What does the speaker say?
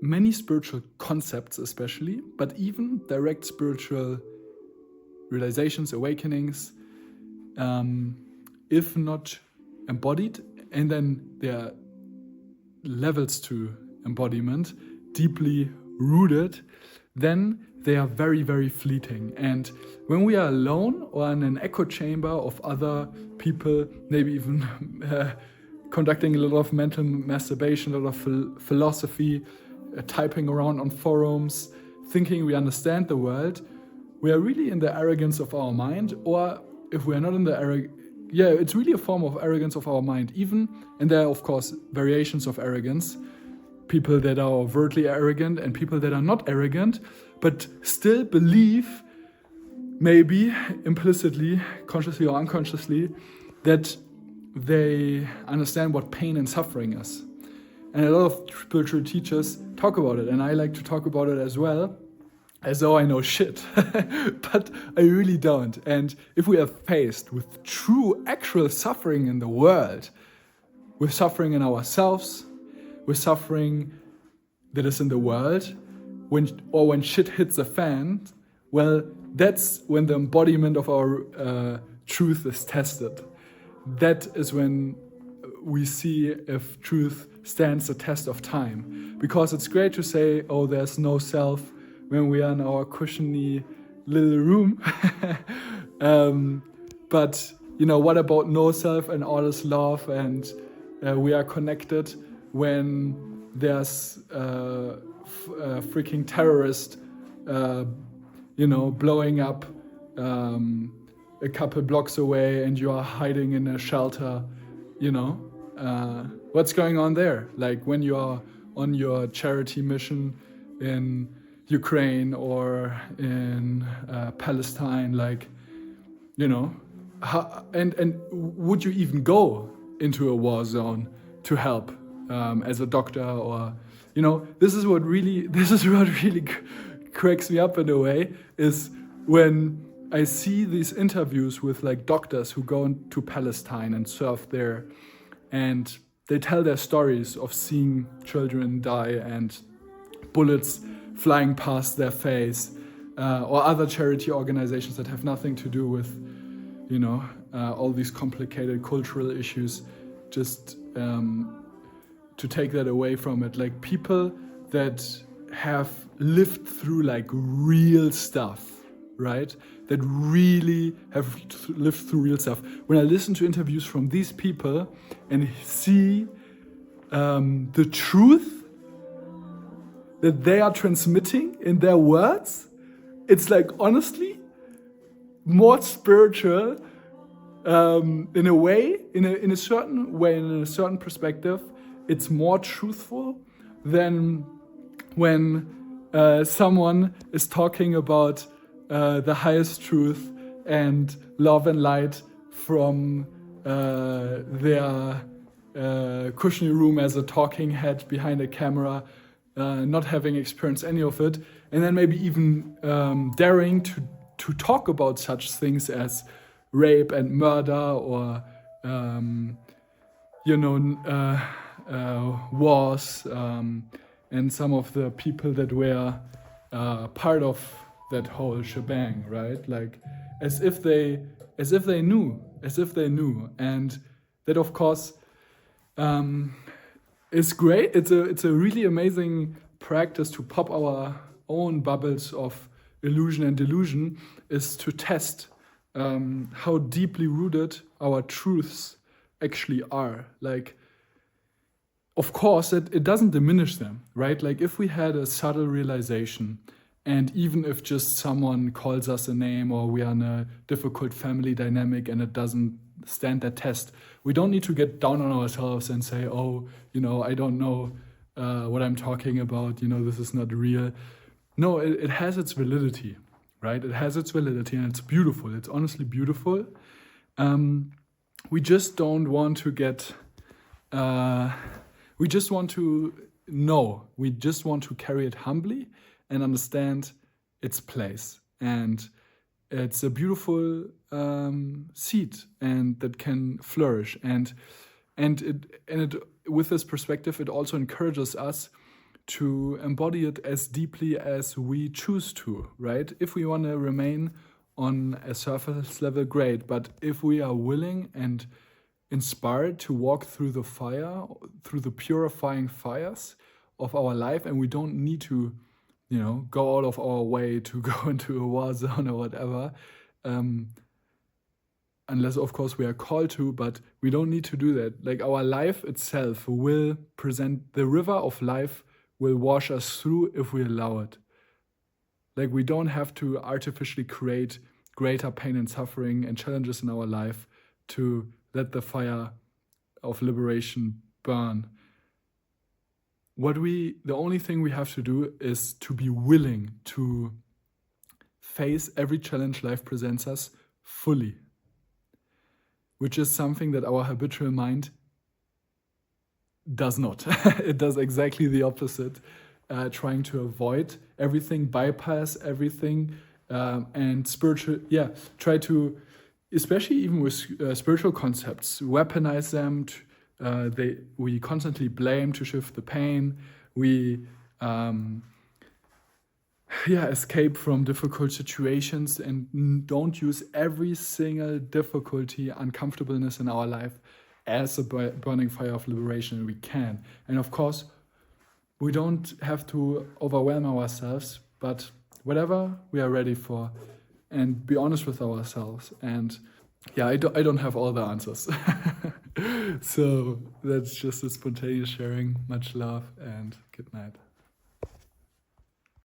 many spiritual concepts especially, but even direct spiritual realizations, awakenings, if not embodied, and then there are levels to embodiment, deeply rooted, then they are very, very fleeting. And when we are alone or in an echo chamber of other people, maybe even conducting a lot of mental masturbation, a lot of philosophy, typing around on forums, thinking we understand the world, we are really in the arrogance of our mind. Or if we are not in the arrogance, it's really a form of arrogance of our mind. Even, and there are of course variations of arrogance, people that are overtly arrogant and people that are not arrogant, but still believe, maybe implicitly, consciously or unconsciously, that they understand what pain and suffering is. And a lot of spiritual teachers talk about it, and I like to talk about it as well, as though I know shit, but I really don't. And if we are faced with true, actual suffering in the world, with suffering in ourselves, with suffering that is in the world, when shit hits the fan, well, that's when the embodiment of our truth is tested. That is when we see if truth stands the test of time. Because it's great to say, oh, there's no self when we are in our cushiony little room. But, what about no self and all is love and we are connected when there's a freaking terrorist, blowing up a couple blocks away and you are hiding in a shelter, what's going on there? Like when you are on your charity mission in Ukraine or in Palestine, like, and would you even go into a war zone to help as a doctor? Or this is what really cracks me up in a way, is when I see these interviews with like doctors who go to Palestine and serve there, and they tell their stories of seeing children die and bullets flying past their face, or other charity organizations that have nothing to do with all these complicated cultural issues, just to take that away from it. Like people that have lived through like real stuff, right? That really have lived through real stuff. When I listen to interviews from these people and see the truth that they are transmitting in their words, it's like honestly more spiritual in a way, in a certain way, in a certain perspective. It's more truthful than when someone is talking about the highest truth and love and light from their cushiony room as a talking head behind a camera, not having experienced any of it, and then maybe even daring to talk about such things as rape and murder or wars, and some of the people that were part of that whole shebang, right? Like as if they knew, and that of course is great. It's a really amazing practice to pop our own bubbles of illusion and delusion, is to test how deeply rooted our truths actually are. Like, of course, it doesn't diminish them, right? Like if we had a subtle realization, and even if just someone calls us a name or we are in a difficult family dynamic and it doesn't stand that test, we don't need to get down on ourselves and say, oh, I don't know what I'm talking about, this is not real. No, it has its validity, right? It has its validity and it's beautiful. It's honestly beautiful. We just don't want to get... we just want to know. We just want to carry it humbly and understand its place. And it's a beautiful seed, and that can flourish. And it with this perspective, it also encourages us to embody it as deeply as we choose to, right? If we want to remain on a surface level, great. But if we are willing and inspired to walk through the fire, through the purifying fires of our life, and we don't need to, go out of our way to go into a war zone or whatever, unless of course we are called to, but we don't need to do that. Like, our life itself will present, the river of life will wash us through if we allow it. Like, we don't have to artificially create greater pain and suffering and challenges in our life to let the fire of liberation burn. The only thing we have to do is to be willing to face every challenge life presents us fully, which is something that our habitual mind does not. It does exactly the opposite, trying to avoid everything, bypass everything, and try to, especially even with spiritual concepts, weaponize them. We constantly blame to shift the pain. We escape from difficult situations and don't use every single difficulty, uncomfortableness in our life as a burning fire of liberation. We can. And of course, we don't have to overwhelm ourselves, but whatever we are ready for, and be honest with ourselves. And I don't have all the answers. So that's just a spontaneous sharing. Much love and good night.